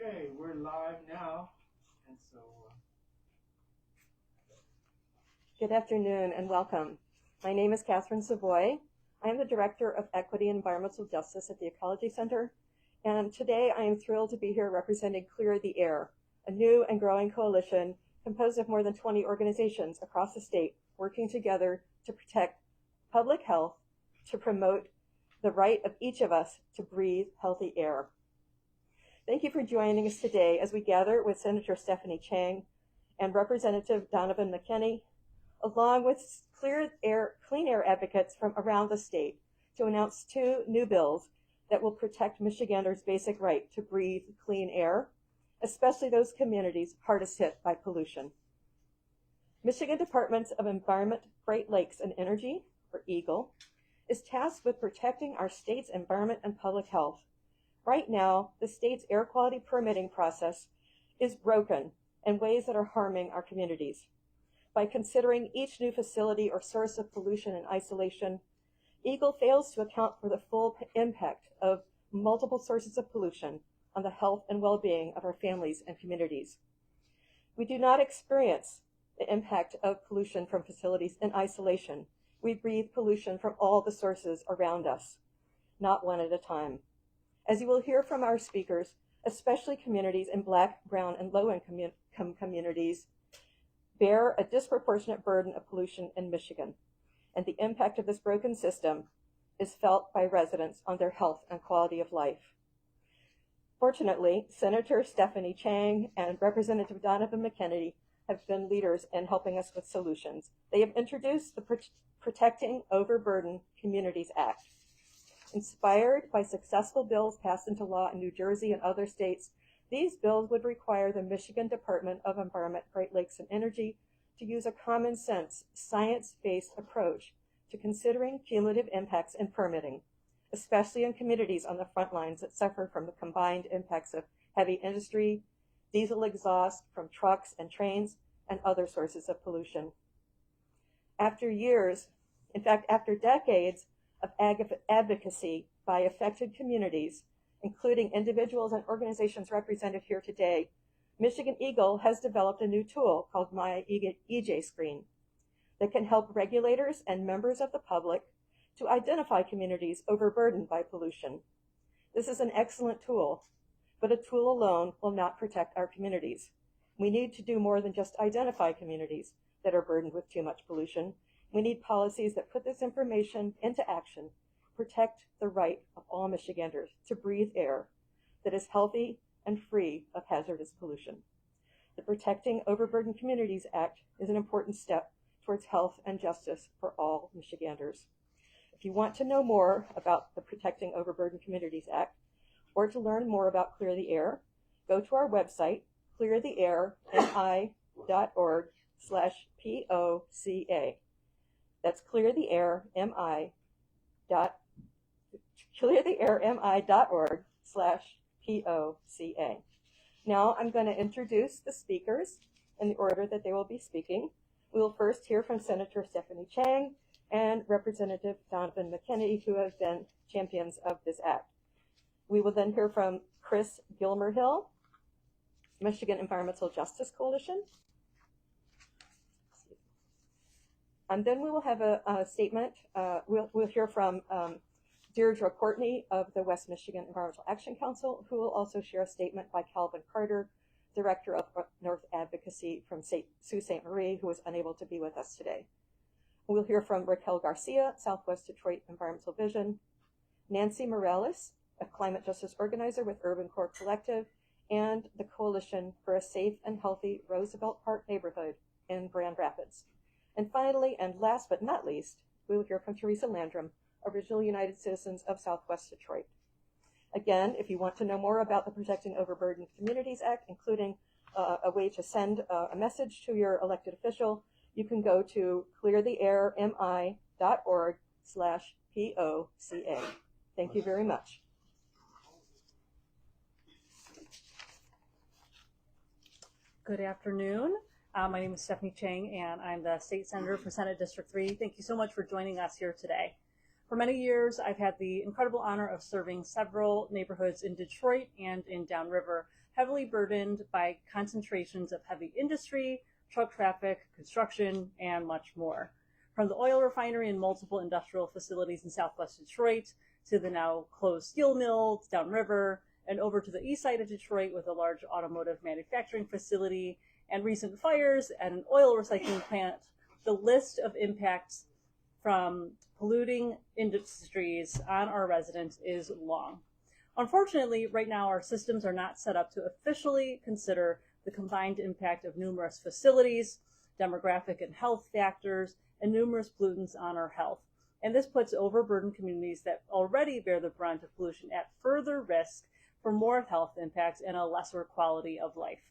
Okay, we're live now, and so. Good afternoon and welcome. My name is Catherine Savoy. I am the Director of Equity and Environmental Justice at the Ecology Center, and today I am thrilled to be here representing Clear the Air, a new and growing coalition composed of more than 20 organizations across the state working together to protect public health, to promote the right of each of us to breathe healthy air. Thank you for joining us today as we gather with Senator Stephanie Chang and Representative Donavan McKinney, along with clean air advocates from around the state, to announce two new bills that will protect Michiganders' basic right to breathe clean air, especially those communities hardest hit by pollution. Michigan Department of Environment, Great Lakes, and Energy, or EGLE, is tasked with protecting our state's environment and public health. Right now, the state's air quality permitting process is broken in ways that are harming our communities. By considering each new facility or source of pollution in isolation, EGLE fails to account for the full impact of multiple sources of pollution on the health and well-being of our families and communities. We do not experience the impact of pollution from facilities in isolation. We breathe pollution from all the sources around us, not one at a time. As you will hear from our speakers, especially communities in Black, Brown, and low-income communities bear a disproportionate burden of pollution in Michigan, and the impact of this broken system is felt by residents on their health and quality of life. Fortunately, Senator Stephanie Chang and Representative Donavan McKinney have been leaders in helping us with solutions. They have introduced the Protecting Overburdened Communities Act. Inspired by successful bills passed into law in New Jersey and other states, these bills would require the Michigan Department of Environment, Great Lakes, and Energy to use a common sense, science-based approach to considering cumulative impacts in permitting, especially in communities on the front lines that suffer from the combined impacts of heavy industry, diesel exhaust from trucks and trains, and other sources of pollution. After years, in fact, after decades of advocacy by affected communities, including individuals and organizations represented here today, Michigan EGLE has developed a new tool called My EJ Screen that can help regulators and members of the public to identify communities overburdened by pollution. This is an excellent tool, but a tool alone will not protect our communities. We need to do more than just identify communities that are burdened with too much pollution. We need policies that put this information into action, protect the right of all Michiganders to breathe air that is healthy and free of hazardous pollution. The Protecting Overburdened Communities Act is an important step towards health and justice for all Michiganders. If you want to know more about the Protecting Overburdened Communities Act, or to learn more about Clear the Air, go to our website, cleartheairmi.org/POCA. That's cleartheairmi.org/POCA. Now I'm going to introduce the speakers in the order that they will be speaking. We will first hear from Senator Stephanie Chang and Representative Donavan McKinney, who have been champions of this act. We will then hear from Chris Gilmerhill, Michigan Environmental Justice Coalition. And then we will have a statement. We'll hear from Deirdre Courtney of the West Michigan Environmental Action Council, who will also share a statement by Calvin Carter, Director of North Advocacy from Sault Ste. Marie, who was unable to be with us today. We'll hear from Raquel Garcia, Southwest Detroit Environmental Vision, Nancy Morales, a climate justice organizer with Urban Core Collective, and the Coalition for a Safe and Healthy Roosevelt Park Neighborhood in Grand Rapids. And finally, and last but not least, we will hear from Teresa Landrum, Original United Citizens of Southwest Detroit. Again, if you want to know more about the Protecting Overburdened Communities Act, including a way to send a message to your elected official, you can go to cleartheairmi.org/POCA. Thank you very much. Good afternoon. My name is Stephanie Chang, and I'm the State Senator for Senate District 3. Thank you so much for joining us here today. For many years, I've had the incredible honor of serving several neighborhoods in Detroit and in Downriver, heavily burdened by concentrations of heavy industry, truck traffic, construction, and much more. From the oil refinery and multiple industrial facilities in southwest Detroit to the now closed steel mill downriver, and over to the east side of Detroit with a large automotive manufacturing facility and recent fires at an oil recycling plant, the list of impacts from polluting industries on our residents is long. Unfortunately, right now our systems are not set up to officially consider the combined impact of numerous facilities, demographic and health factors, and numerous pollutants on our health. And this puts overburdened communities that already bear the brunt of pollution at further risk for more health impacts and a lesser quality of life.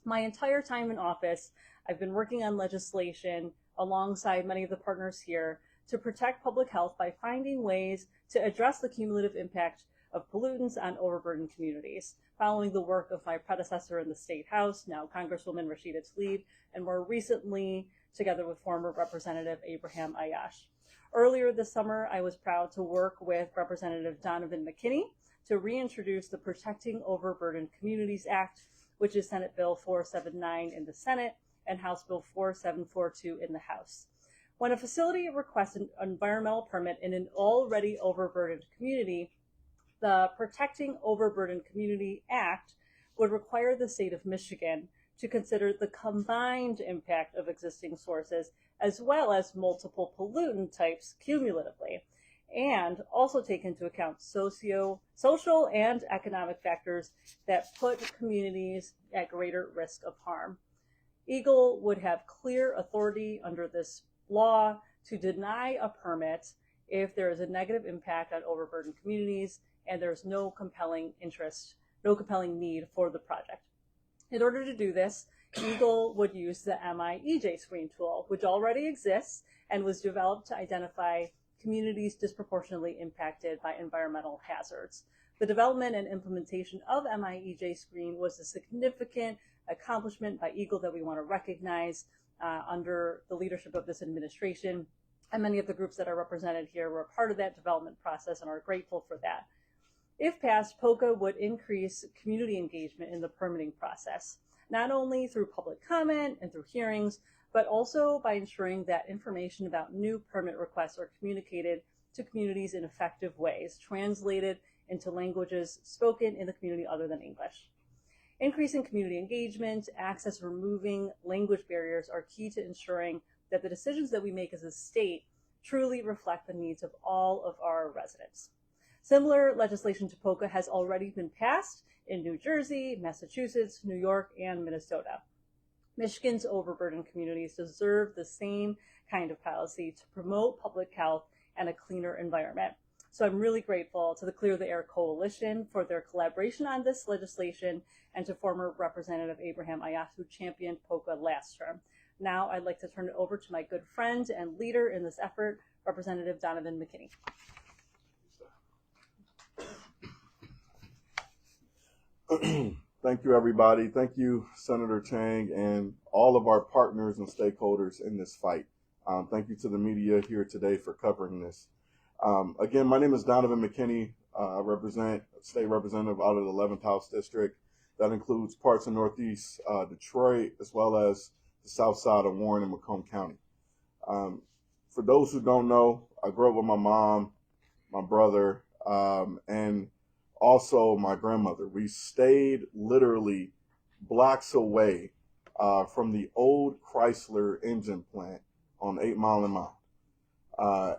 My entire time in office, I've been working on legislation alongside many of the partners here to protect public health by finding ways to address the cumulative impact of pollutants on overburdened communities, following the work of my predecessor in the State House, now Congresswoman Rashida Tlaib, and more recently, together with former Representative Abraham Ayash. Earlier this summer, I was proud to work with Representative Donavan McKinney to reintroduce the Protecting Overburdened Communities Act, which is Senate Bill 479 in the Senate and House Bill 4742 in the House. When a facility requests an environmental permit in an already overburdened community, the Protecting Overburdened Community Act would require the state of Michigan to consider the combined impact of existing sources as well as multiple pollutant types cumulatively, and also take into account social and economic factors that put communities at greater risk of harm. EGLE would have clear authority under this law to deny a permit if there is a negative impact on overburdened communities and there's no compelling need for the project. In order to do this, EGLE would use the MIEJ screen tool, which already exists and was developed to identify communities disproportionately impacted by environmental hazards. The development and implementation of MIEJ screen was a significant accomplishment by EGLE that we want to recognize under the leadership of this administration. And many of the groups that are represented here were a part of that development process and are grateful for that. If passed, POCA would increase community engagement in the permitting process, not only through public comment and through hearings, but also by ensuring that information about new permit requests are communicated to communities in effective ways, translated into languages spoken in the community other than English. Increasing community engagement, access, removing language barriers are key to ensuring that the decisions that we make as a state truly reflect the needs of all of our residents. Similar legislation to POCA has already been passed in New Jersey, Massachusetts, New York, and Minnesota. Michigan's overburdened communities deserve the same kind of policy to promote public health and a cleaner environment. So I'm really grateful to the Clear the Air Coalition for their collaboration on this legislation and to former Representative Abraham Ayash, who championed POCA last term. Now I'd like to turn it over to my good friend and leader in this effort, Representative Donavan McKinney. Thank you, everybody. Thank you, Senator Chang, and all of our partners and stakeholders in this fight. Thank you to the media here today for covering this. Again, my name is Donavan McKinney. I represent state representative out of the 11th House District. That includes parts of Northeast Detroit, as well as the south side of Warren and Macomb County. For those who don't know, I grew up with my mom, my brother, and also my grandmother. We stayed literally blocks away from the old Chrysler engine plant on 8 Mile and Mile.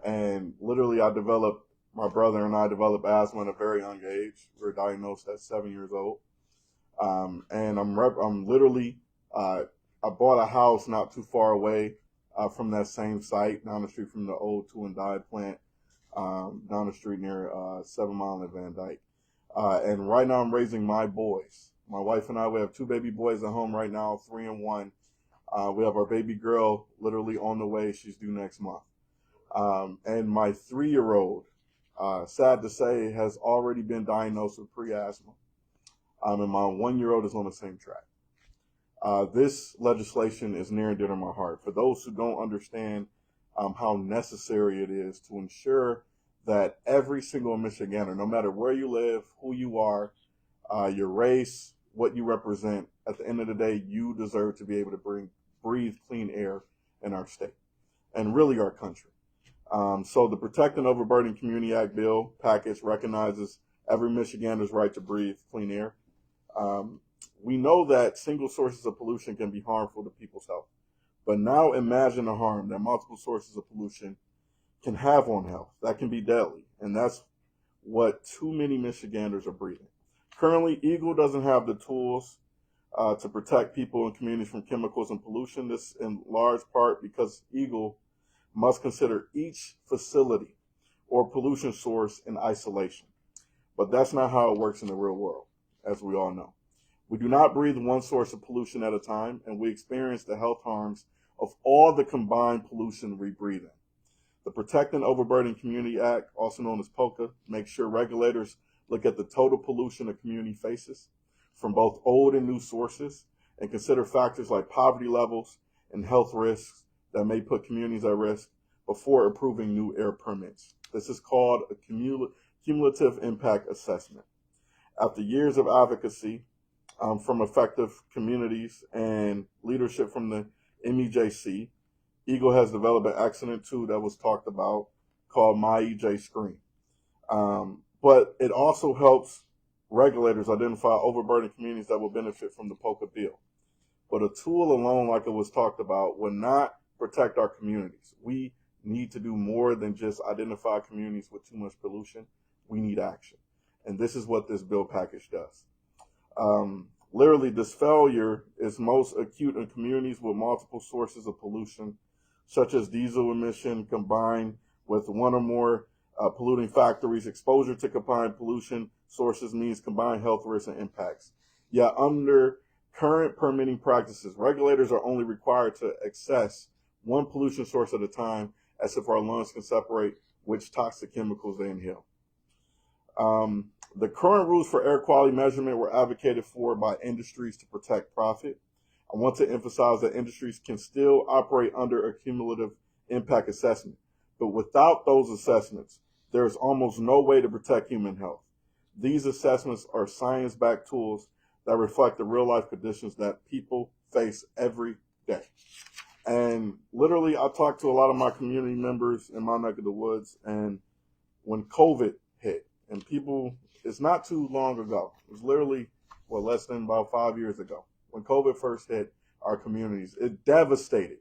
And literally my brother and I developed asthma at a very young age. We were diagnosed at 7 years old. And I'm literally, I bought a house not too far away from that same site, down the street from the old Two and Die plant, down the street near 7 Mile and Van Dyke. And right now I'm raising my boys. My wife and I, we have 2 baby boys at home right now, 3 and 1. We have our baby girl literally on the way. She's due next month. And my 3-year-old, sad to say, has already been diagnosed with pre-asthma. And my 1-year-old is on the same track. This legislation is near and dear to my heart. For those who don't understand how necessary it is to ensure that every single Michigander, no matter where you live, who you are, your race, what you represent, at the end of the day, you deserve to be able to breathe clean air in our state and really our country. So the Protecting Overburdened Community Act bill package recognizes every Michigander's right to breathe clean air. We know that single sources of pollution can be harmful to people's health, but now imagine the harm that multiple sources of pollution can have on health. That can be deadly, and that's what too many Michiganders are breathing. Currently, EGLE doesn't have the tools to protect people and communities from chemicals and pollution. This in large part because EGLE must consider each facility or pollution source in isolation. But that's not how it works in the real world, as we all know. We do not breathe one source of pollution at a time, and we experience the health harms of all the combined pollution we breathe in. The Protecting Overburdened Community Act, also known as POCA, makes sure regulators look at the total pollution a community faces from both old and new sources and consider factors like poverty levels and health risks that may put communities at risk before approving new air permits. This is called a cumulative impact assessment. After years of advocacy from effective communities and leadership from the MEJC, EGLE has developed an excellent tool that was talked about called MyEJ Screen. But it also helps regulators identify overburdened communities that will benefit from the POCA bill. But a tool alone, like it was talked about, will not protect our communities. We need to do more than just identify communities with too much pollution. We need action. And this is what this bill package does. Literally, this failure is most acute in communities with multiple sources of pollution, such as diesel emission combined with one or more polluting factories. Exposure to combined pollution sources means combined health risks and impacts. Yet under current permitting practices, regulators are only required to access one pollution source at a time, as if our lungs can separate which toxic chemicals they inhale. The current rules for air quality measurement were advocated for by industries to protect profit. I want to emphasize that industries can still operate under a cumulative impact assessment, but without those assessments, there is almost no way to protect human health. These assessments are science-backed tools that reflect the real-life conditions that people face every day. And literally, I talked to a lot of my community members in my neck of the woods, and when COVID hit, and people, it's not too long ago, it was literally, less than about 5 years ago, when COVID first hit our communities, it devastated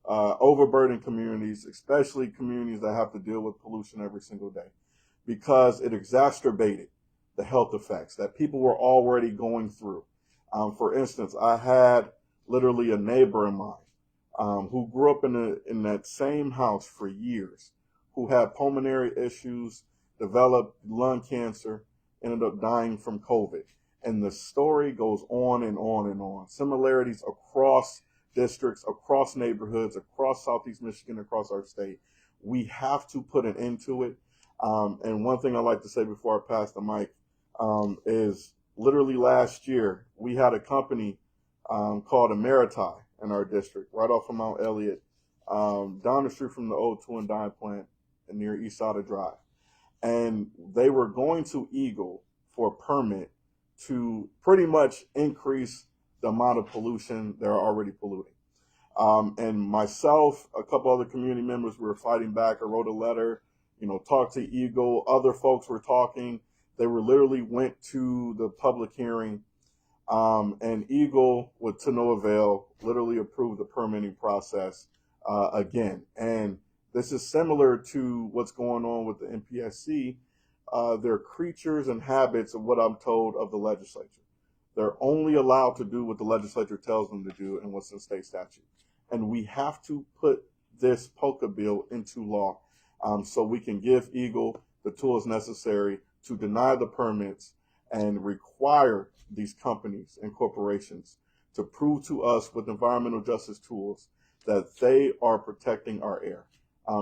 overburdened communities, especially communities that have to deal with pollution every single day, because it exacerbated the health effects that people were already going through. For instance, I had literally a neighbor of mine who grew up in that same house for years, who had pulmonary issues, developed lung cancer, ended up dying from COVID. And the story goes on and on and on. Similarities across districts, across neighborhoods, across Southeast Michigan, across our state. We have to put an end to it. And one thing I like to say before I pass the mic is literally last year, we had a company called Ameritai in our district, right off of Mount Elliott, down the street from the old Two and Dime plant near Eastside Drive. And they were going to EGLE for a permit to pretty much increase the amount of pollution they're already polluting. And myself, a couple other community members, we were fighting back. I wrote a letter, talked to EGLE. Other folks were talking. They were literally went to the public hearing, and EGLE, to no avail, literally approved the permitting process again. And this is similar to what's going on with the MPSC. They're creatures and habits of what I'm told of the legislature. They're only allowed to do what the legislature tells them to do and what's in state statute. And we have to put this POCA bill into law so we can give EGLE the tools necessary to deny the permits and require these companies and corporations to prove to us with environmental justice tools that they are protecting our air.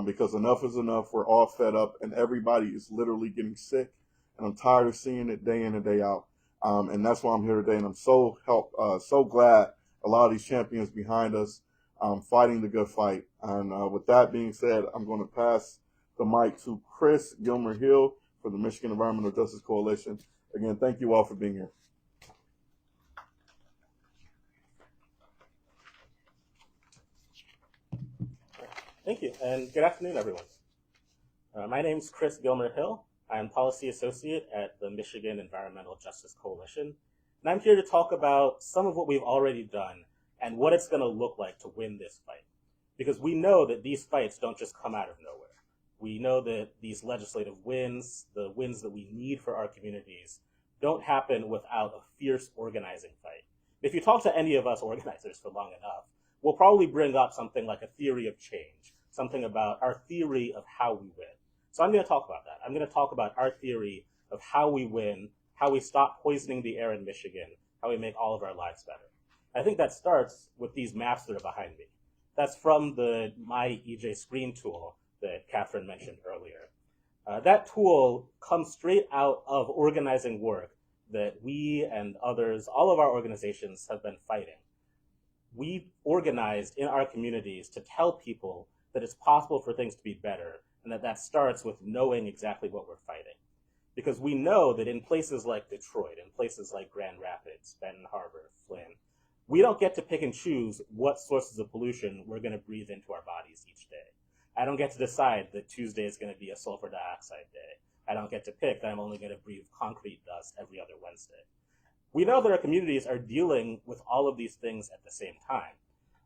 Because enough is enough. We're all fed up, and everybody is literally getting sick. And I'm tired of seeing it day in and day out. And that's why I'm here today. And I'm so glad a lot of these champions behind us fighting the good fight. And with that being said, I'm going to pass the mic to Chris Gilmer-Hill for the Michigan Environmental Justice Coalition. Again, thank you all for being here. Thank you, and good afternoon, everyone. My name is Chris Gilmer-Hill. I am Policy Associate at the Michigan Environmental Justice Coalition, and I'm here to talk about some of what we've already done and what it's going to look like to win this fight. Because we know that these fights don't just come out of nowhere. We know that these legislative wins, the wins that we need for our communities, don't happen without a fierce organizing fight. If you talk to any of us organizers for long enough, we'll probably bring up something like a theory of change, something about our theory of how we win. So I'm going to talk about that. I'm going to talk about our theory of how we win, how we stop poisoning the air in Michigan, how we make all of our lives better. I think that starts with these maps that are behind me. That's from the My EJ Screen tool that Catherine mentioned earlier. That tool comes straight out of organizing work that we and others, all of our organizations, have been fighting. We organized in our communities to tell people that it's possible for things to be better, and that starts with knowing exactly what we're fighting. Because we know that in places like Detroit, in places like Grand Rapids, Benton Harbor, Flint, we don't get to pick and choose what sources of pollution we're going to breathe into our bodies each day. I don't get to decide that Tuesday is going to be a sulfur dioxide day. I don't get to pick that I'm only going to breathe concrete dust every other Wednesday. We know that our communities are dealing with all of these things at the same time.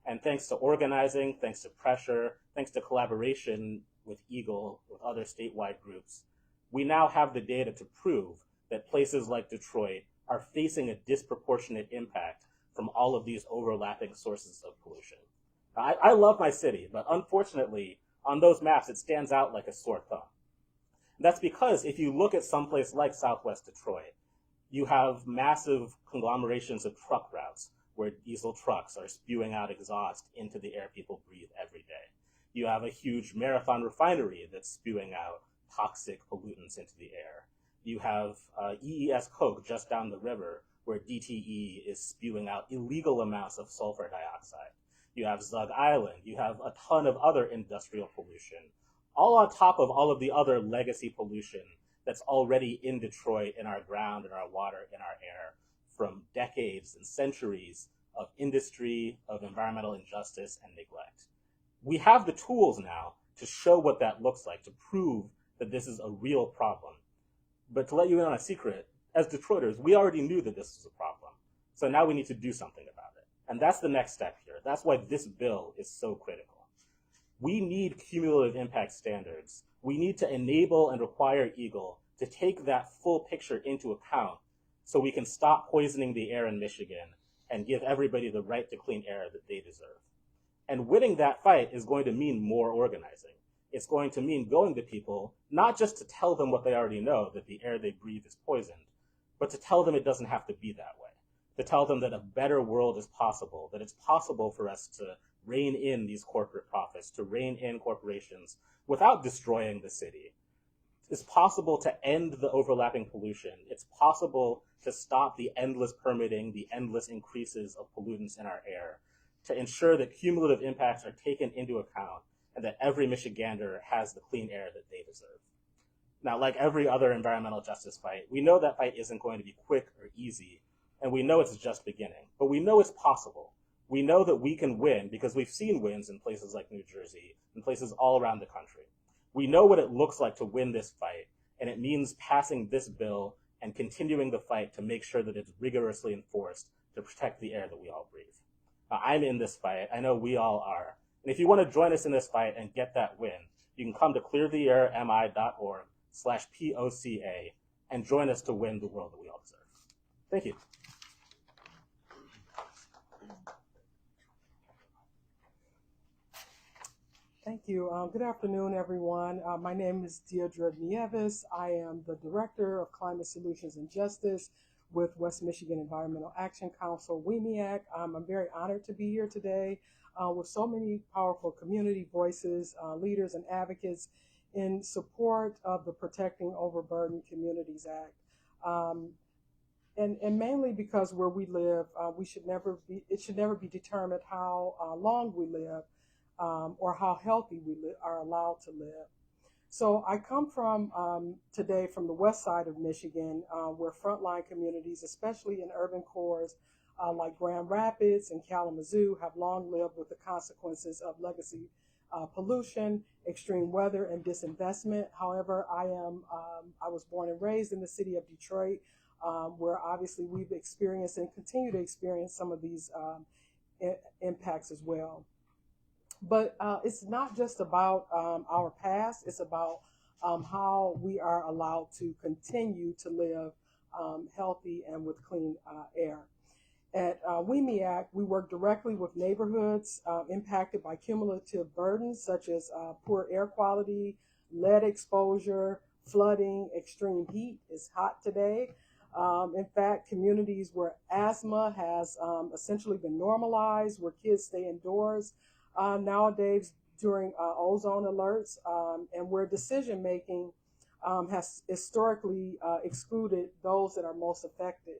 And thanks to organizing, thanks to pressure, thanks to collaboration with EGLE, with other statewide groups, we now have the data to prove that places like Detroit are facing a disproportionate impact from all of these overlapping sources of pollution. I love my city, but unfortunately, on those maps, it stands out like a sore thumb. That's because if you look at someplace like Southwest Detroit, you have massive conglomerations of truck routes where diesel trucks are spewing out exhaust into the air people breathe every day. You have a huge Marathon refinery that's spewing out toxic pollutants into the air. You have EES Coke just down the river where DTE is spewing out illegal amounts of sulfur dioxide. You have Zug Island. You have a ton of other industrial pollution, all on top of all of the other legacy pollution that's already in Detroit, in our ground, in our water, in our air, from decades and centuries of industry, of environmental injustice and neglect. We have the tools now to show what that looks like, to prove that this is a real problem. But to let you in on a secret, as Detroiters, we already knew that this was a problem. So now we need to do something about it. And that's the next step here. That's why this bill is so critical. We need cumulative impact standards. We need to enable and require EGLE to take that full picture into account so we can stop poisoning the air in Michigan and give everybody the right to clean air that they deserve. And winning that fight is going to mean more organizing. It's going to mean going to people, not just to tell them what they already know, that the air they breathe is poisoned, but to tell them it doesn't have to be that way. To tell them that a better world is possible, that it's possible for us to rein in these corporate profits, to rein in corporations without destroying the city. It's possible to end the overlapping pollution. It's possible to stop the endless permitting, the endless increases of pollutants in our air, to ensure that cumulative impacts are taken into account and that every Michigander has the clean air that they deserve. Now, like every other environmental justice fight, we know that fight isn't going to be quick or easy, and we know it's just beginning, but we know it's possible. We know that we can win because we've seen wins in places like New Jersey and places all around the country. We know what it looks like to win this fight, and it means passing this bill and continuing the fight to make sure that it's rigorously enforced to protect the air that we all breathe. I'm in this fight. I know we all are. And if you want to join us in this fight and get that win, you can come to cleartheairmi.org/POCA and join us to win the world that we all deserve. Thank you. Thank you. Good afternoon, everyone. My name is Deirdre Nieves. I am the Director of Climate Solutions and Justice with West Michigan Environmental Action Council, WMEAC. I'm very honored to be here today with so many powerful community voices, leaders, and advocates in support of the Protecting Overburdened Communities Act. And mainly because where we live, it should never be determined how long we live or how healthy we are allowed to live. So I come today from the west side of Michigan, where frontline communities, especially in urban cores like Grand Rapids and Kalamazoo, have long lived with the consequences of legacy pollution, extreme weather, and disinvestment. However, I was born and raised in the city of Detroit, where obviously we've experienced and continue to experience some of these impacts as well. But it's not just about our past, it's about how we are allowed to continue to live healthy and with clean air. At WMEAC, we work directly with neighborhoods impacted by cumulative burdens such as poor air quality, lead exposure, flooding, extreme heat. It's hot today. In fact, communities where asthma has essentially been normalized, where kids stay indoors nowadays during ozone alerts, and where decision making has historically excluded those that are most affected.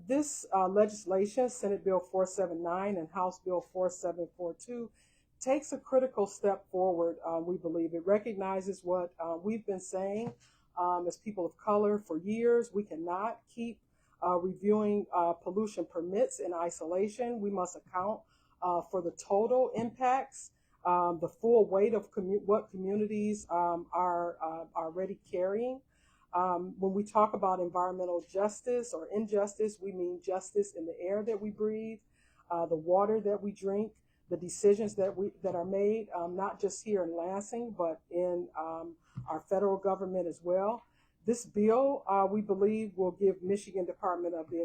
This legislation, Senate Bill 479 and House Bill 4742, takes a critical step forward, we believe. It recognizes what we've been saying as people of color for years. We cannot keep reviewing pollution permits in isolation. We must account for the total impacts, the full weight of what communities are already carrying. When we talk about environmental justice or injustice, we mean justice in the air that we breathe, the water that we drink, the decisions that are made, not just here in Lansing, but in our federal government as well. This bill, we believe, will give Michigan Department of the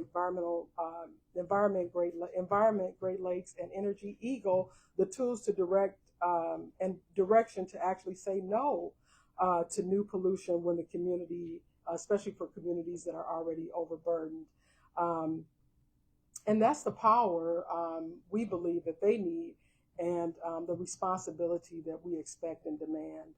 Environment, Great Lakes, and Energy, EGLE, the tools to direct and direction to actually say no to new pollution when the community, especially for communities that are already overburdened. And that's the power we believe that they need, and the responsibility that we expect and demand.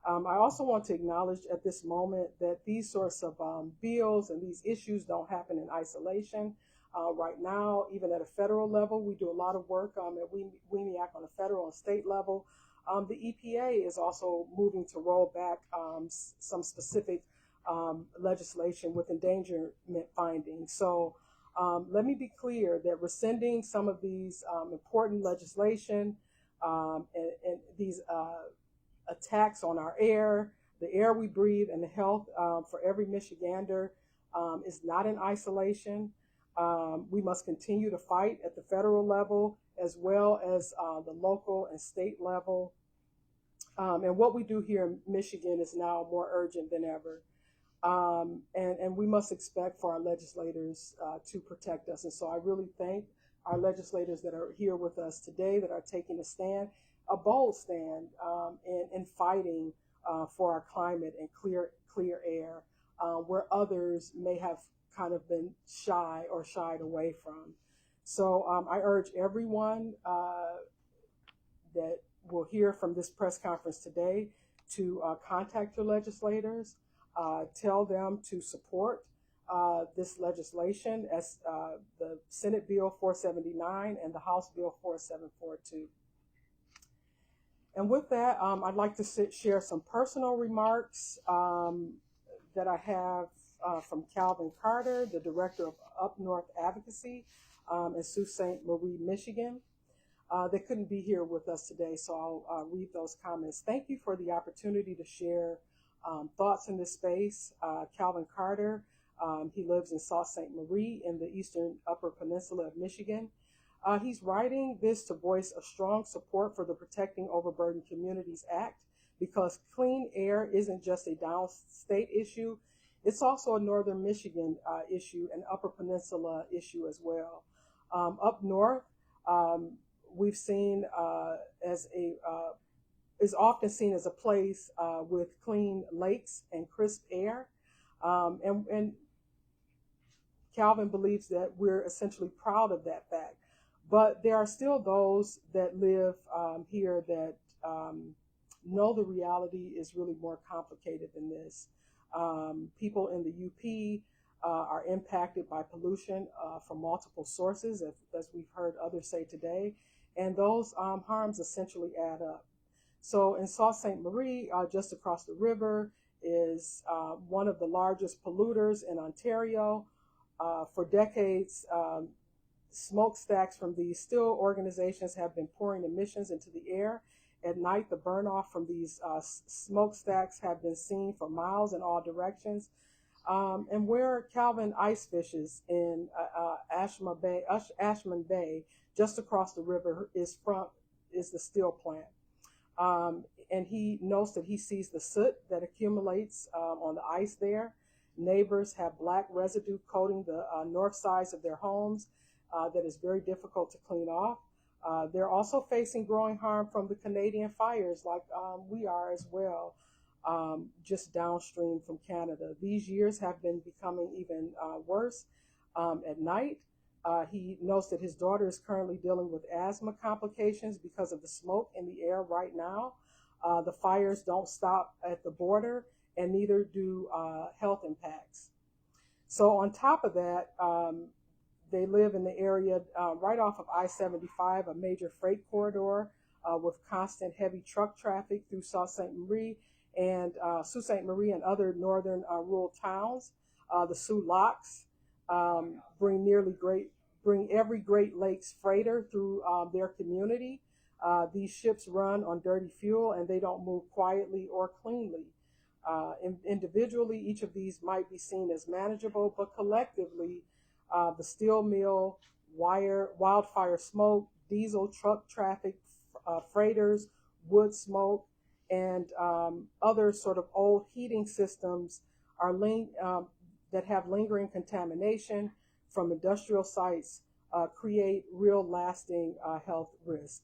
I also want to acknowledge at this moment that these sorts of bills and these issues don't happen in isolation. Right now, even at a federal level, we do a lot of work at WMEAC on a federal and state level. The EPA is also moving to roll back some specific legislation with endangerment findings. So let me be clear that rescinding some of these important legislation and these attacks on our air, the air we breathe, and the health for every Michigander is not in isolation. We must continue to fight at the federal level as well as the local and state level. And what we do here in Michigan is now more urgent than ever. And we must expect for our legislators to protect us. And so I really thank our legislators that are here with us today, that are taking a stand, a bold stand in fighting for our climate and clear air, where others may have kind of been shy or shied away from. So I urge everyone that will hear from this press conference today to contact your legislators, tell them to support this legislation as the Senate Bill 479 and the House Bill 4742. And with that, I'd like to share some personal remarks that I have from Calvin Carter, the Director of Up North Advocacy in Sault Ste. Marie, Michigan. They couldn't be here with us today, so I'll read those comments. Thank you for the opportunity to share thoughts in this space. Calvin Carter, he lives in Sault Ste. Marie in the eastern Upper Peninsula of Michigan. He's writing this to voice a strong support for the Protecting Overburdened Communities Act, because clean air isn't just a downstate issue, it's also a northern Michigan issue and Upper Peninsula issue as well. Up north, we've seen is often seen as a place with clean lakes and crisp air. And Calvin believes that we're essentially proud of that fact. But there are still those that live here that know the reality is really more complicated than this. People in the UP are impacted by pollution from multiple sources, as we've heard others say today, and those harms essentially add up. So in Sault Ste. Marie, just across the river, is one of the largest polluters in Ontario. For decades, smokestacks from these still organizations have been pouring emissions into the air, At night, the burn off from these smokestacks have been seen for miles in all directions. And where Calvin ice fishes in Ashman Bay, just across the river, is the steel plant. And he notes that he sees the soot that accumulates on the ice there. Neighbors have black residue coating the north sides of their homes that is very difficult to clean off. They're also facing growing harm from the Canadian fires, like we are as well, just downstream from Canada. These years have been becoming even worse at night. He notes that his daughter is currently dealing with asthma complications because of the smoke in the air right now. The fires don't stop at the border, and neither do health impacts. So on top of that, they live in the area right off of I-75, a major freight corridor with constant heavy truck traffic through Sault Ste. Marie and other northern rural towns. The Sioux Locks bring every Great Lakes freighter through their community. These ships run on dirty fuel, and they don't move quietly or cleanly. Individually, each of these might be seen as manageable, but collectively, the steel mill, wildfire smoke, diesel truck traffic, freighters, wood smoke, and other sort of old heating systems are that have lingering contamination from industrial sites create real lasting health risk.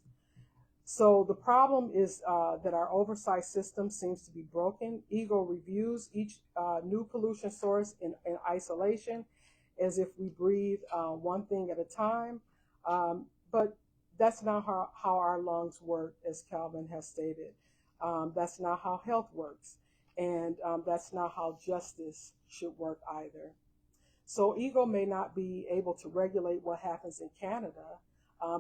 So the problem is that our oversight system seems to be broken. EGLE reviews each new pollution source in isolation as if we breathe one thing at a time. But that's not how our lungs work, as Calvin has stated. That's not how health works. And that's not how justice should work either. So EGLE may not be able to regulate what happens in Canada,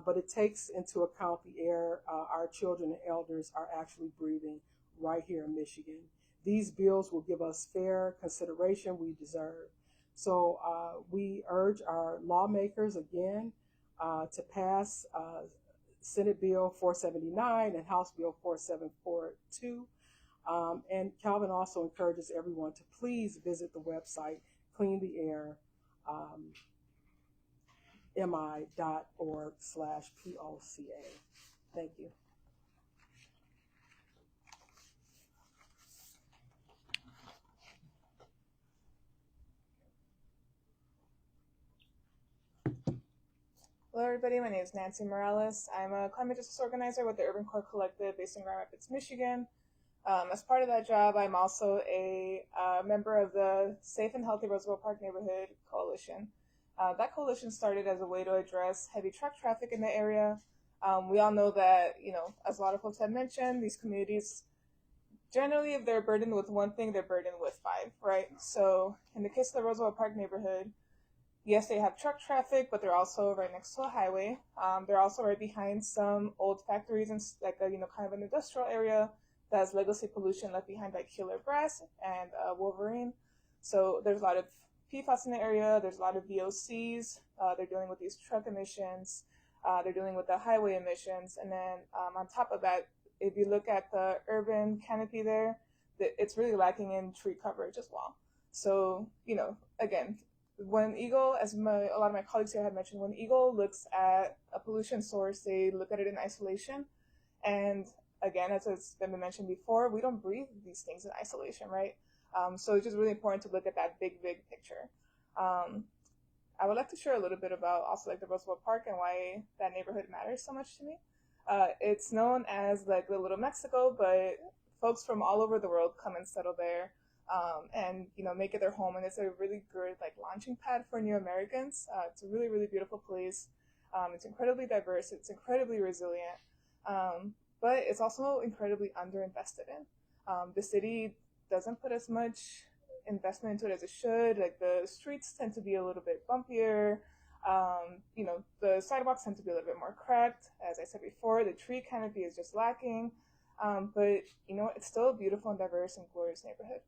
but it takes into account the air our children and elders are actually breathing right here in Michigan. These bills will give us fair consideration we deserve. So we urge our lawmakers again to pass Senate Bill 479 and House Bill 4742. And Calvin also encourages everyone to please visit the website cleantheair.mi.org/POCA. Thank you. Hello everybody, my name is Nancy Morales. I'm a climate justice organizer with the Urban Core Collective based in Grand Rapids, Michigan. As part of that job, I'm also a member of the Safe and Healthy Roosevelt Park Neighborhood Coalition. That coalition started as a way to address heavy truck traffic in the area. We all know that, as a lot of folks have mentioned, these communities, generally, if they're burdened with one thing, they're burdened with five, right? So in the case of the Roosevelt Park neighborhood, yes, they have truck traffic, but they're also right next to a highway. They're also right behind some old factories and like a, kind of an industrial area that has legacy pollution left behind by Killer Brass and Wolverine. So there's a lot of PFAS in the area. There's a lot of VOCs. They're dealing with these truck emissions. They're dealing with the highway emissions. And then on top of that, if you look at the urban canopy there, it's really lacking in tree coverage as well. So, again, when EGLE, as a lot of my colleagues here have mentioned, when EGLE looks at a pollution source, they look at it in isolation. And again, as it's been mentioned before, we don't breathe these things in isolation, right? So it's just really important to look at that big picture. I would like to share a little bit about also like the Roosevelt Park and why that neighborhood matters so much to me. It's known as like the Little Mexico, but folks from all over the world come and settle there and make it their home. And it's a really good like launching pad for new Americans. It's a really beautiful place. It's incredibly diverse. It's incredibly resilient. But it's also incredibly underinvested in. The city doesn't put as much investment into it as it should. Like the streets tend to be a little bit bumpier. The sidewalks tend to be a little bit more cracked. As I said before, the tree canopy is just lacking. But it's still a beautiful and diverse and glorious neighborhood.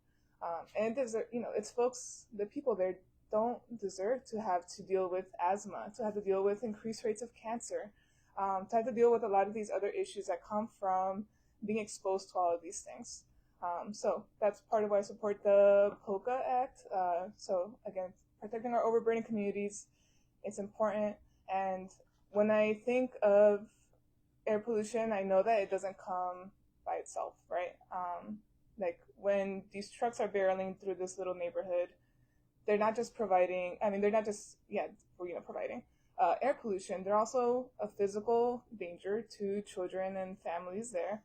And it's folks, the people there don't deserve to have to deal with asthma, to have to deal with increased rates of cancer, to have to deal with a lot of these other issues that come from being exposed to all of these things. So that's part of why I support the POCA Act. So again, protecting our overburdened communities, it's important. And when I think of air pollution, I know that it doesn't come by itself, right? Like when these trucks are barreling through this little neighborhood, they're not just providing, they're not just, providing air pollution. They're also a physical danger to children and families there.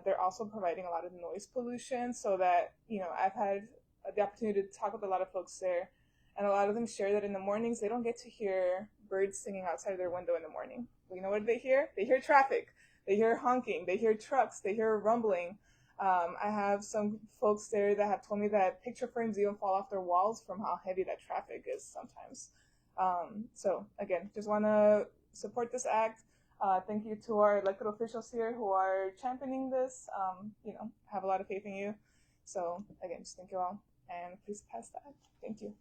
They're also providing a lot of noise pollution, so that, I've had the opportunity to talk with a lot of folks there, and a lot of them share that in the mornings they don't get to hear birds singing outside their window in the morning. But you know what they hear? They hear traffic. They hear honking. They hear trucks. They hear rumbling. I have some folks there that have told me that picture frames even fall off their walls from how heavy that traffic is sometimes. So again, just want to support this act. Thank you to our elected officials here who are championing this. Have a lot of faith in you. So again, just thank you all, and please pass that. Thank you.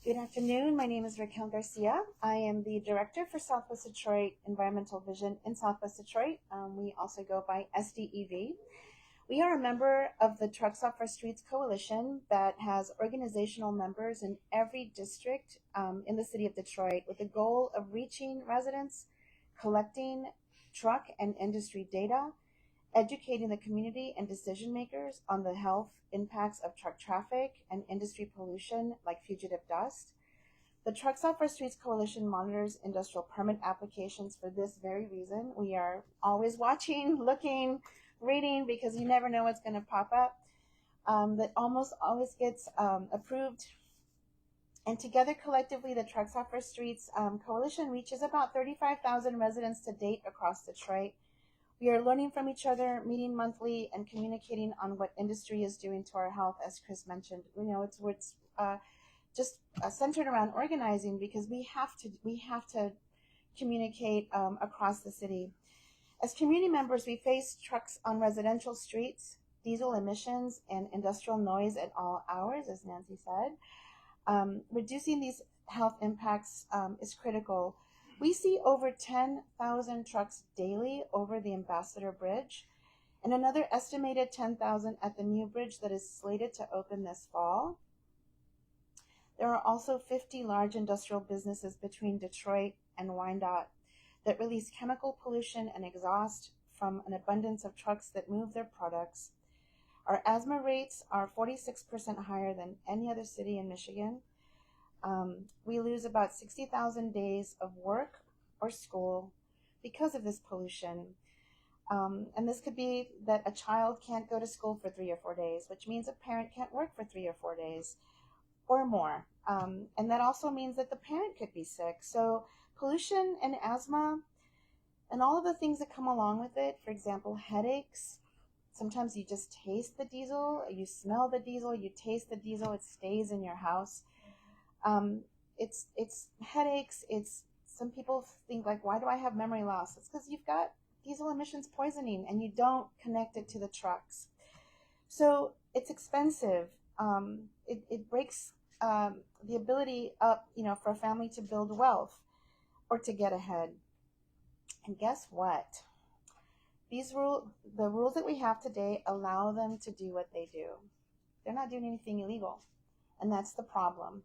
Good afternoon. My name is Raquel Garcia. I am the director for Southwest Detroit Environmental Vision in Southwest Detroit. We also go by SDEV. We are a member of the Trucks Off Our Streets Coalition that has organizational members in every district in the city of Detroit, with the goal of reaching residents, collecting truck and industry data, educating the community and decision makers on the health impacts of truck traffic and industry pollution like fugitive dust. The Trucks Off Our Streets Coalition monitors industrial permit applications for this very reason. We are always watching, looking, reading, because you never know what's going to pop up. That almost always gets approved. And together, collectively, the Trucks Off Our Streets Coalition reaches about 35,000 residents to date across Detroit. We are learning from each other, meeting monthly, and communicating on what industry is doing to our health, as Chris mentioned. It's just centered around organizing, because we have to communicate across the city. As community members, we face trucks on residential streets, diesel emissions, and industrial noise at all hours, as Nancy said. Reducing these health impacts is critical. We see over 10,000 trucks daily over the Ambassador Bridge, and another estimated 10,000 at the new bridge that is slated to open this fall. There are also 50 large industrial businesses between Detroit and Wyandotte that release chemical pollution and exhaust from an abundance of trucks that move their products. Our asthma rates are 46% higher than any other city in Michigan. We lose about 60,000 days of work or school because of this pollution. And this could be that a child can't go to school for 3 or 4 days, which means a parent can't work for 3 or 4 days or more. And that also means that the parent could be sick. So pollution and asthma and all of the things that come along with it, for example, headaches. Sometimes you just taste the diesel, you smell the diesel, you taste the diesel, it stays in your house. It's headaches. It's, some people think like, why do I have memory loss? It's because you've got diesel emissions poisoning and you don't connect it to the trucks. So it's expensive. It breaks the ability up, for a family to build wealth or to get ahead. And guess what? The rules that we have today allow them to do what they do. They're not doing anything illegal, and that's the problem.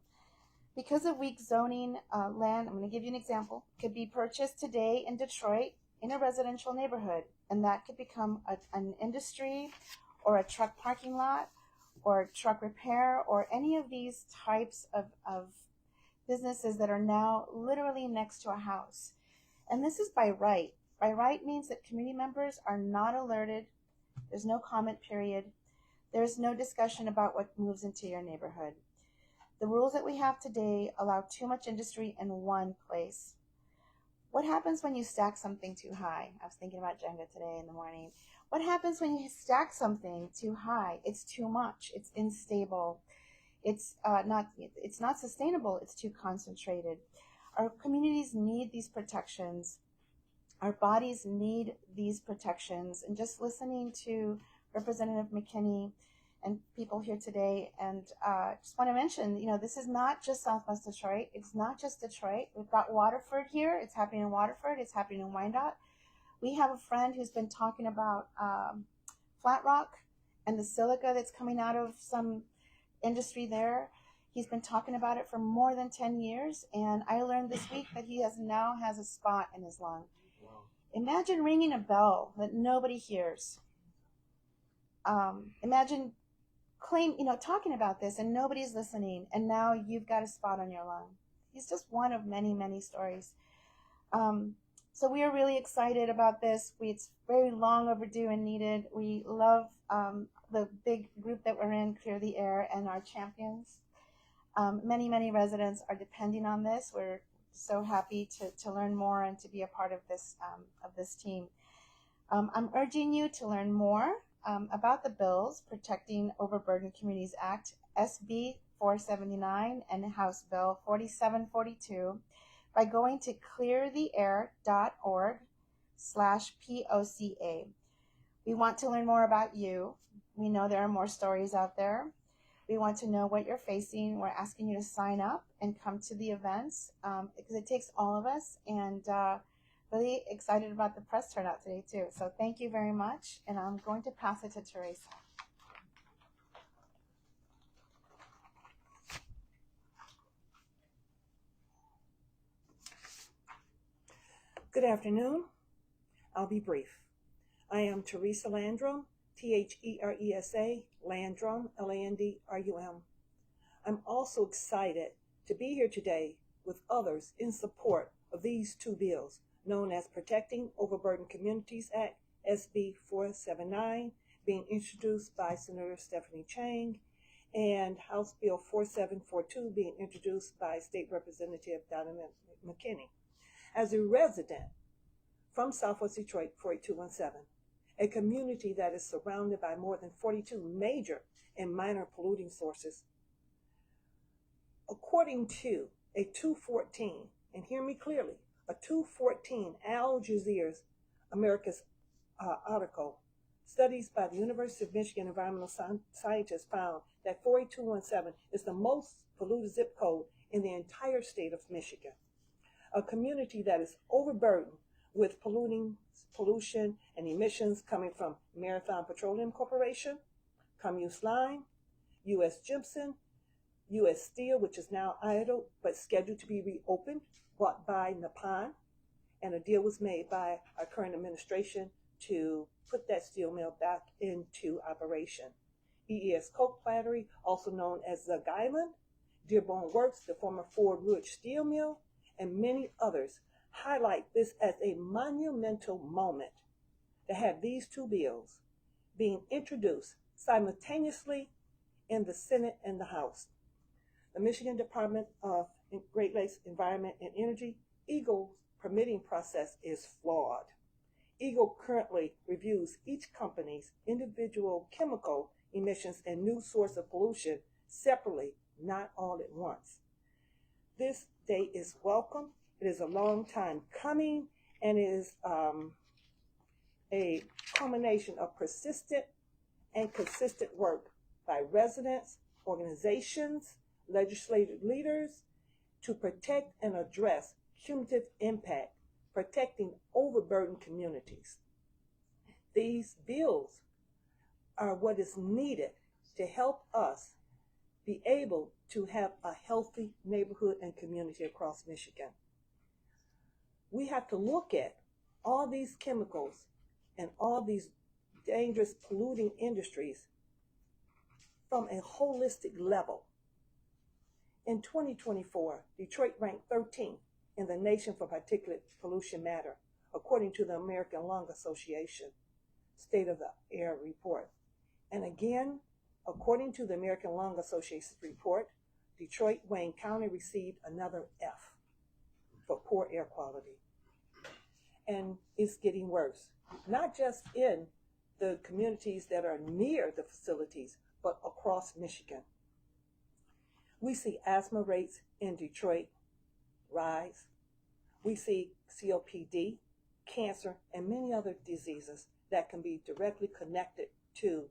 Because of weak zoning, land, I'm going to give you an example, could be purchased today in Detroit in a residential neighborhood, and that could become an industry or a truck parking lot or truck repair or any of these types of businesses that are now literally next to a house. And this is by right. By right means that community members are not alerted. There's no comment period. There's no discussion about what moves into your neighborhood. The rules that we have today allow too much industry in one place. What happens when you stack something too high? I was thinking about Jenga today in the morning. What happens when you stack something too high? It's too much. It's unstable. It's not sustainable. It's too concentrated. Our communities need these protections. Our bodies need these protections. And just listening to Representative McKinney and people here today. And just want to mention, this is not just Southwest Detroit. It's not just Detroit. We've got Waterford here. It's happening in Waterford. It's happening in Wyandotte. We have a friend who's been talking about Flat Rock and the silica that's coming out of some industry there. He's been talking about it for more than 10 years, and I learned this week that he now has a spot in his lung. Wow. Imagine ringing a bell that nobody hears. Imagine talking about this and nobody's listening, and now you've got a spot on your lung. He's just one of many, many stories. So we are really excited about this. It's very long overdue and needed. We love the big group that we're in, Clear the Air, and our champions. Many, many residents are depending on this. We're so happy to learn more and to be a part of this team. I'm urging you to learn more about the bills Protecting Overburdened Communities Act, SB 479 and House Bill 4742 by going to cleartheair.org/POCA. We want to learn more about you. We know there are more stories out there. We want to know what you're facing. We're asking you to sign up and come to the events because it takes all of us, and really excited about the press turnout today too. So thank you very much, and I'm going to pass it to Teresa. Good afternoon. I'll be brief. I am Teresa Landrum, T-H-E-R-E-S-A, Landrum, L-A-N-D-R-U-M. I'm also excited to be here today with others in support of these two bills, known as Protecting Overburdened Communities Act, SB 479, being introduced by Senator Stephanie Chang, and House Bill 4742 being introduced by State Representative Donavan McKinney. As a resident from Southwest Detroit 48217, a community that is surrounded by more than 42 major and minor polluting sources, according to a 214, and hear me clearly, a 214 Al Jazeera's America's article, studies by the University of Michigan environmental scientists found that 48217 is the most polluted zip code in the entire state of Michigan. A community that is overburdened with pollution and emissions coming from Marathon Petroleum Corporation, Communist Line, U.S. Gypsum, U.S. Steel, which is now idle but scheduled to be reopened, bought by Nippon, and a deal was made by our current administration to put that steel mill back into operation. EES Coke Battery, also known as Zug Island, Dearborn Works, the former Ford Ridge Steel Mill, and many others highlight this as a monumental moment to have these two bills being introduced simultaneously in the Senate and the House. The Michigan Department of Great Lakes Environment and Energy, EGLE's permitting process is flawed. EGLE currently reviews each company's individual chemical emissions and new source of pollution separately, not all at once. This day is welcome. It is a long time coming, and it is a culmination of persistent and consistent work by residents, organizations, legislative leaders to protect and address cumulative impact, protecting overburdened communities. These bills are what is needed to help us be able to have a healthy neighborhood and community across Michigan. We have to look at all these chemicals and all these dangerous polluting industries from a holistic level. In 2024, Detroit ranked 13th in the nation for particulate pollution matter, according to the American Lung Association State of the Air report. And again, according to the American Lung Association report, Detroit Wayne County received another F for poor air quality. And it's getting worse, not just in the communities that are near the facilities, but across Michigan. We see asthma rates in Detroit rise. We see COPD, cancer, and many other diseases that can be directly connected to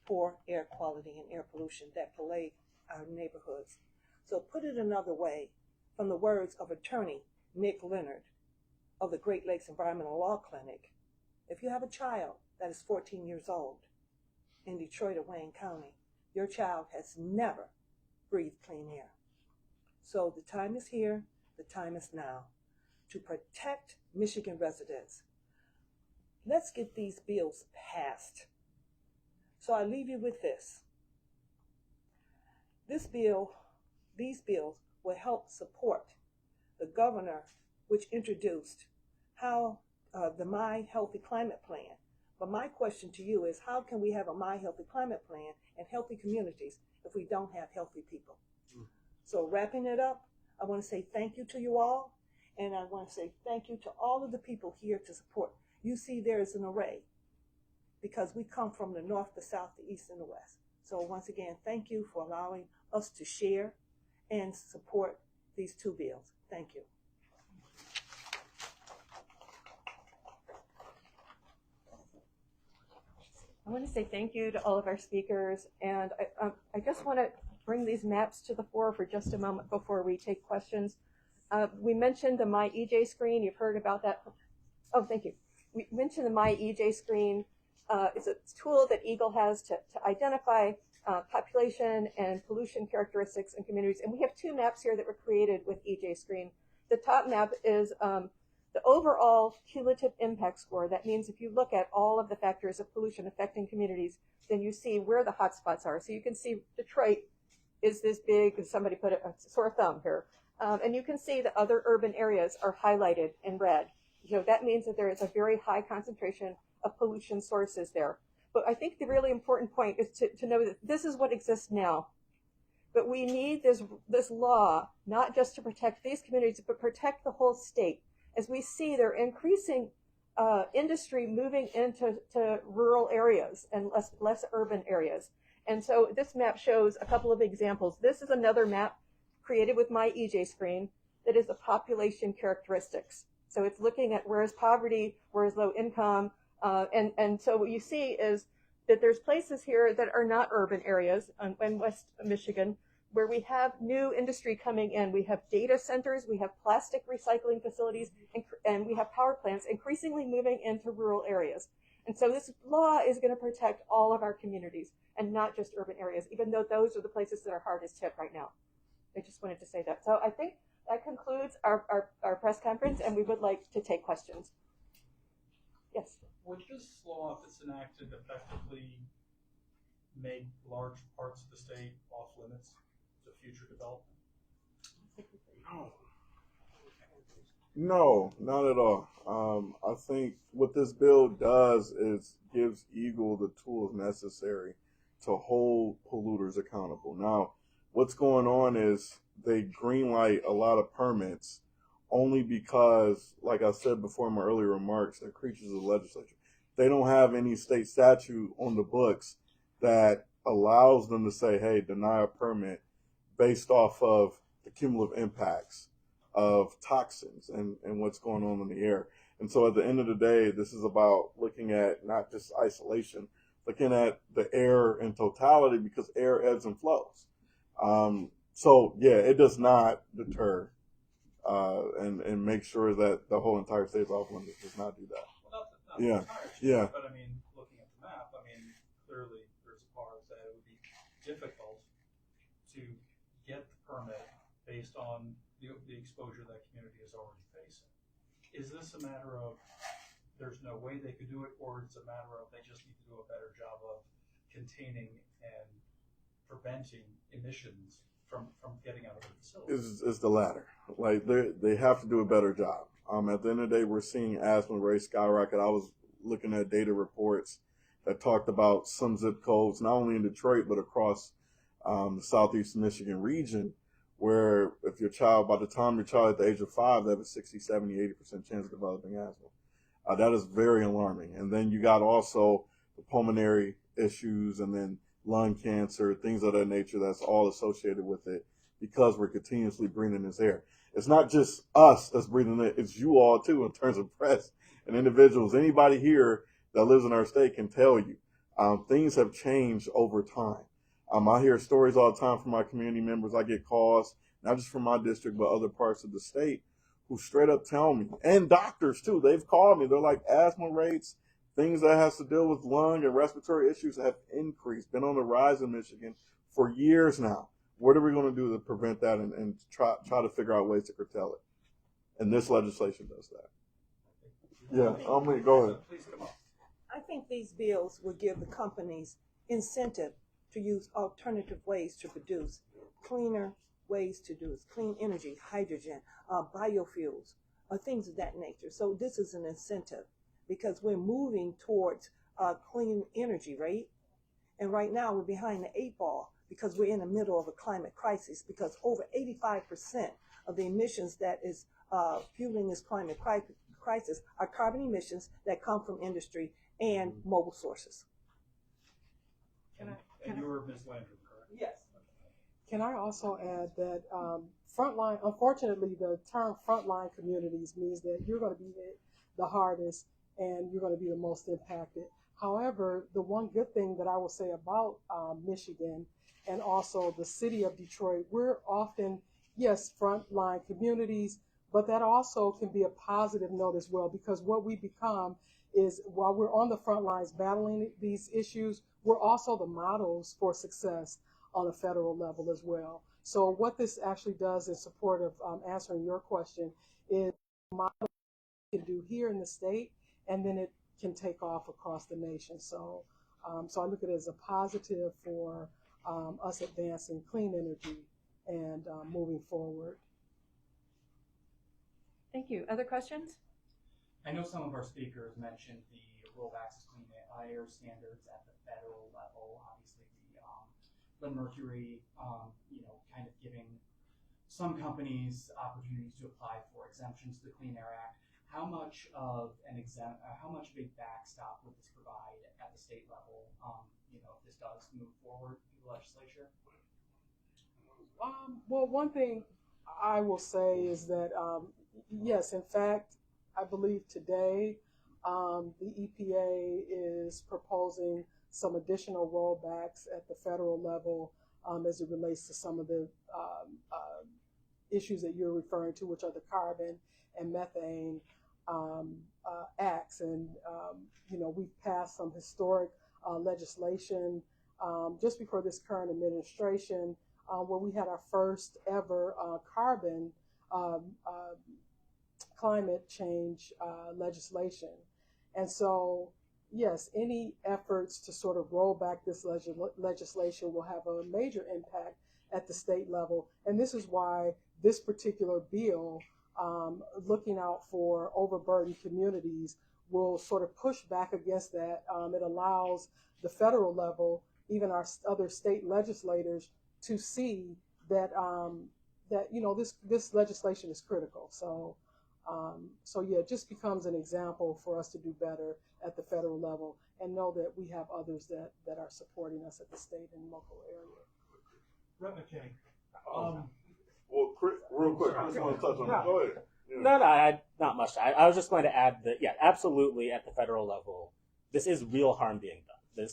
poor air quality and air pollution that plague our neighborhoods. So put it another way, from the words of attorney Nick Leonard of the Great Lakes Environmental Law Clinic, if you have a child that is 14 years old in Detroit or Wayne County, your child has never breathed clean air. So the time is here, the time is now to protect Michigan residents. Let's get these bills passed. So I leave you with this. These bills will help support the governor, which introduced the My Healthy Climate Plan. But my question to you is, how can we have a My Healthy Climate Plan and healthy communities if we don't have healthy people? So wrapping it up, I want to say thank you to you all, and I want to say thank you to all of the people here to support. You see there is an array, because we come from the north, the south, the east, and the west. So once again, thank you for allowing us to share and support these two bills. Thank you. I want to say thank you to all of our speakers, and I just want to bring these maps to the fore for just a moment before we take questions. We mentioned the My EJ screen. You've heard about that. Oh, thank you. We mentioned the My EJ screen. It's a tool that EGLE has to identify population and pollution characteristics in communities. And we have two maps here that were created with EJ screen. The top map is the overall cumulative impact score. That means if you look at all of the factors of pollution affecting communities, then you see where the hotspots are. So you can see Detroit is this big, somebody put a sore thumb here. And you can see the other urban areas are highlighted in red. That means that there is a very high concentration of pollution sources there. But I think the really important point is to know that this is what exists now. But we need this law, not just to protect these communities, but protect the whole state. As we see, they're increasing industry moving into rural areas and less urban areas. And so this map shows a couple of examples. This is another map created with My EJ screen that is the population characteristics. So it's looking at where is poverty, where is low income, and so what you see is that there's places here that are not urban areas in West Michigan where we have new industry coming in. We have data centers, we have plastic recycling facilities, and we have power plants increasingly moving into rural areas. And so this law is going to protect all of our communities and not just urban areas, even though those are the places that are hardest hit right now. I just wanted to say that. So I think that concludes our press conference, and we would like to take questions. Yes? Would this law, if it's enacted, effectively make large parts of the state off limits to future development? No, not at all. I think what this bill does is gives EGLE the tools necessary to hold polluters accountable. Now, what's going on is they greenlight a lot of permits only because, like I said before in my earlier remarks, they're creatures of the legislature. They don't have any state statute on the books that allows them to say, hey, deny a permit based off of the cumulative impacts of toxins and what's going on in the air. And so at the end of the day, this is about looking at not just isolation, looking at the air in totality, because air ebbs and flows. So yeah, it does not deter and make sure that the whole entire state of off limits does not do that. Well, not Yeah, entirely, yeah. But I mean, looking at the map, I mean, clearly there's a part that it would be difficult to get the permit based on the exposure that community is already facing. Is this a matter of there's no way they could do it, or it's a matter of they just need to do a better job of containing and preventing emissions from getting out of the facility? Is the latter. Like they have to do a better job. At the end of the day, we're seeing asthma rates skyrocket. I was looking at data reports that talked about some zip codes, not only in Detroit, but across the southeast Michigan region, where if your child, by the time your child at the age of 5, they have a 60, 70, 80% chance of developing asthma. That is very alarming. And then you got also the pulmonary issues and then lung cancer, things of that nature that's all associated with it because we're continuously breathing this air. It's not just us that's breathing it, it's you all too in terms of press and individuals. Anybody here that lives in our state can tell you things have changed over time. I hear stories all the time from my community members. I get calls, not just from my district, but other parts of the state, who straight up tell me, and doctors too, they've called me. They're like, asthma rates, things that has to deal with lung and respiratory issues have increased, been on the rise in Michigan for years now. What are we going to do to prevent that and try to figure out ways to curtail it? And this legislation does that. Yeah, go ahead. Please come on. I think these bills will give the companies incentive to use alternative ways to produce, cleaner ways to do it, clean energy, hydrogen, biofuels, things of that nature. So this is an incentive because we're moving towards clean energy, right? And right now we're behind the 8 ball because we're in the middle of a climate crisis, because over 85% of the emissions that is fueling this climate crisis are carbon emissions that come from industry and mobile sources. And you were Ms. Landry, correct? Yes. Can I also add that frontline, unfortunately, the term frontline communities means that you're going to be the hardest and you're going to be the most impacted. However, the one good thing that I will say about Michigan and also the city of Detroit, we're often, yes, frontline communities, but that also can be a positive note as well, because what we become is, while we're on the front lines battling these issues, we're also the models for success on a federal level as well. So what this actually does in support of answering your question is model we can do here in the state, and then it can take off across the nation. So, so I look at it as a positive for us advancing clean energy and moving forward. Thank you. Other questions? I know some of our speakers mentioned the rollbacks to clean air standards at the federal level. Obviously, the mercury, kind of giving some companies opportunities to apply for exemptions to the Clean Air Act. How much of how much of a backstop would this provide at the state level? If this does move forward through the legislature. Well, one thing I will say is that yes, in fact, I believe today the EPA is proposing some additional rollbacks at the federal level as it relates to some of the issues that you're referring to, which are the carbon and methane acts. And, we've passed some historic legislation just before this current administration where we had our first ever carbon climate change legislation. And so, yes, any efforts to sort of roll back this legislation will have a major impact at the state level. And this is why this particular bill, looking out for overburdened communities, will sort of push back against that. It allows the federal level, even our other state legislators, to see that this legislation is critical. So yeah, it just becomes an example for us to do better at the federal level, and know that we have others that are supporting us at the state and local area. Rep. McKinney. Well, Chris, real quick, I just want to touch on that. Go ahead. Yeah. No, not much. I was just going to add that, yeah, absolutely, at the federal level, this is real harm being done.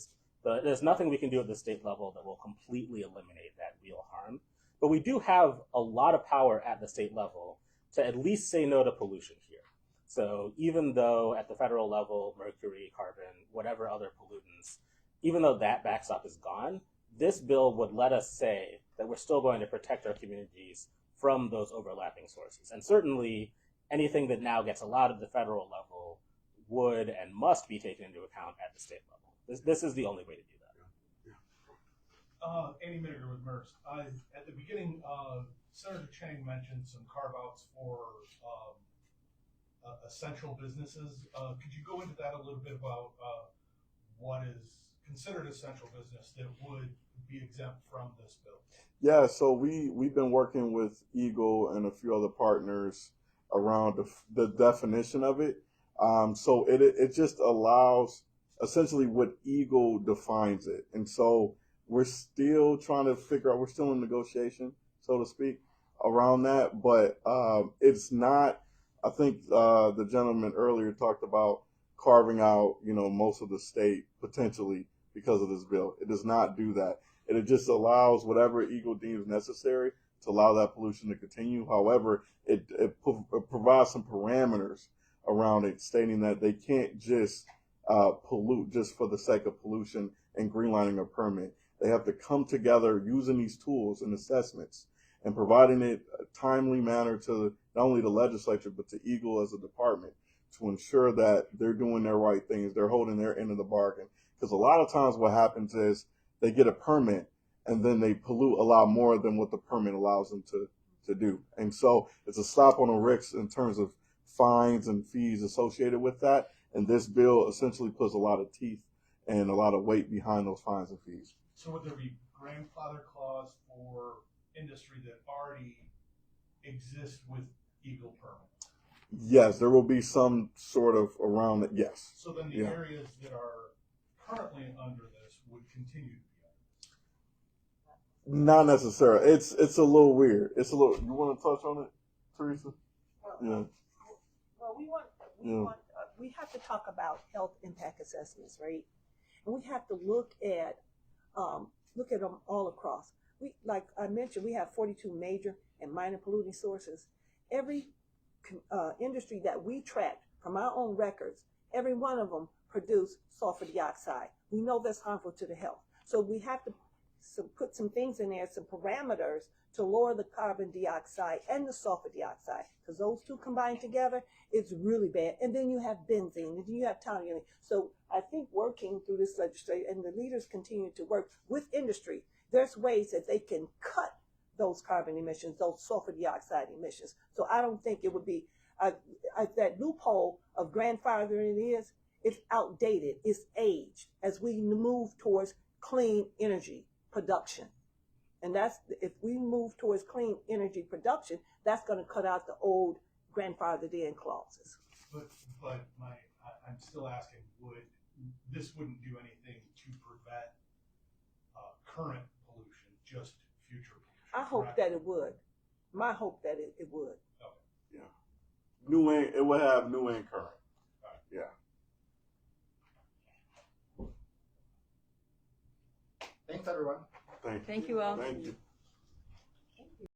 There's nothing we can do at the state level that will completely eliminate that real harm. But we do have a lot of power at the state level to at least say no to pollution here. So even though at the federal level, mercury, carbon, whatever other pollutants, even though that backstop is gone, this bill would let us say that we're still going to protect our communities from those overlapping sources. And certainly anything that now gets allowed at the federal level would and must be taken into account at the state level. This is the only way to do that. Andy Miniger with MERS. At the beginning, Senator Chang mentioned some carve-outs for essential businesses. Could you go into that a little bit about what is considered essential business that would be exempt from this bill? Yeah, so we've been working with EGLE and a few other partners around the definition of it. So it just allows essentially what EGLE defines it. And so we're still trying to figure out, we're still in negotiation, so to speak, around that. But it's not, I think the gentleman earlier talked about carving out, most of the state potentially because of this bill. It does not do that. It just allows whatever EGLE deems necessary to allow that pollution to continue. However, it provides some parameters around it, stating that they can't just pollute just for the sake of pollution and greenlining a permit. They have to come together using these tools and assessments and providing it a timely manner to not only the legislature, but to EGLE as a department to ensure that they're doing their right things, they're holding their end of the bargain. Because a lot of times what happens is they get a permit and then they pollute a lot more than what the permit allows them to do. And so it's a slap on the wrist in terms of fines and fees associated with that. And this bill essentially puts a lot of teeth and a lot of weight behind those fines and fees. So would there be grandfather clause for industry that already exists with EGLE permit? Yes, there will be some sort of around it, yes. So then the areas that are currently under this would continue to be under this? Not necessarily. It's a little weird. It's a little. You want to touch on it, Teresa? Yeah. Well, we have to talk about health impact assessments, right? And we have to look at them all across. Like I mentioned, we have 42 major and minor polluting sources. Every industry that we track from our own records, every one of them produce sulfur dioxide. We know that's harmful to the health. So we have to put some things in there, some parameters to lower the carbon dioxide and the sulfur dioxide, because those two combined together, it's really bad. And then you have benzene, and then you have toluene. So I think working through this legislation, and the leaders continue to work with industry, there's ways that they can cut those carbon emissions, those sulfur dioxide emissions. So I don't think it would be, that loophole of grandfathering it's outdated, it's aged as we move towards clean energy production. And that's, if we move towards clean energy production, that's going to cut out the old grandfathered in clauses. But I'm still asking, this wouldn't do anything to prevent current pollution, just future pollution? I hope that it would. My hope that it would. Okay. Yeah. It would have new and current. Right. Yeah. Thanks, everyone. Thank you. Thank you all. Thank you.